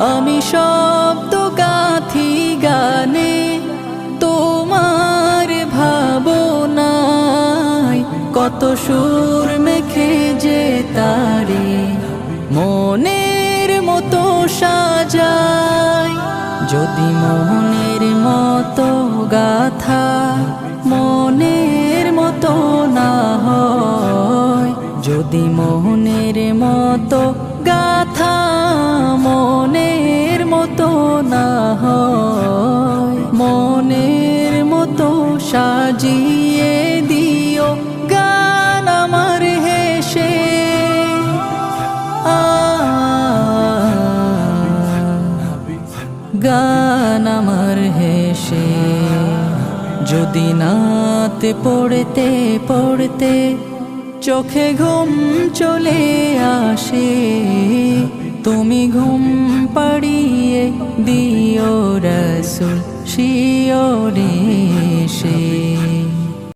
আমি শব্দ গাথি গানে তোমার ভাবনায়, কত সুর মেখে যে তারে মনের মতো সাজাই। যদি মনের মতো গাথা মনের মতো না হয়, যদি মনের মতো গাথা মনের মতো না হয়, মনের মতো সাজিয়ে দিও গান আমার হেসে। গান আমার হেসে। যদি নাত পড়তে পড়তে চোখে ঘুম চলে আসে, তুমি ঘুম পাড়িয়ে দিও রাসূল শিয়রে।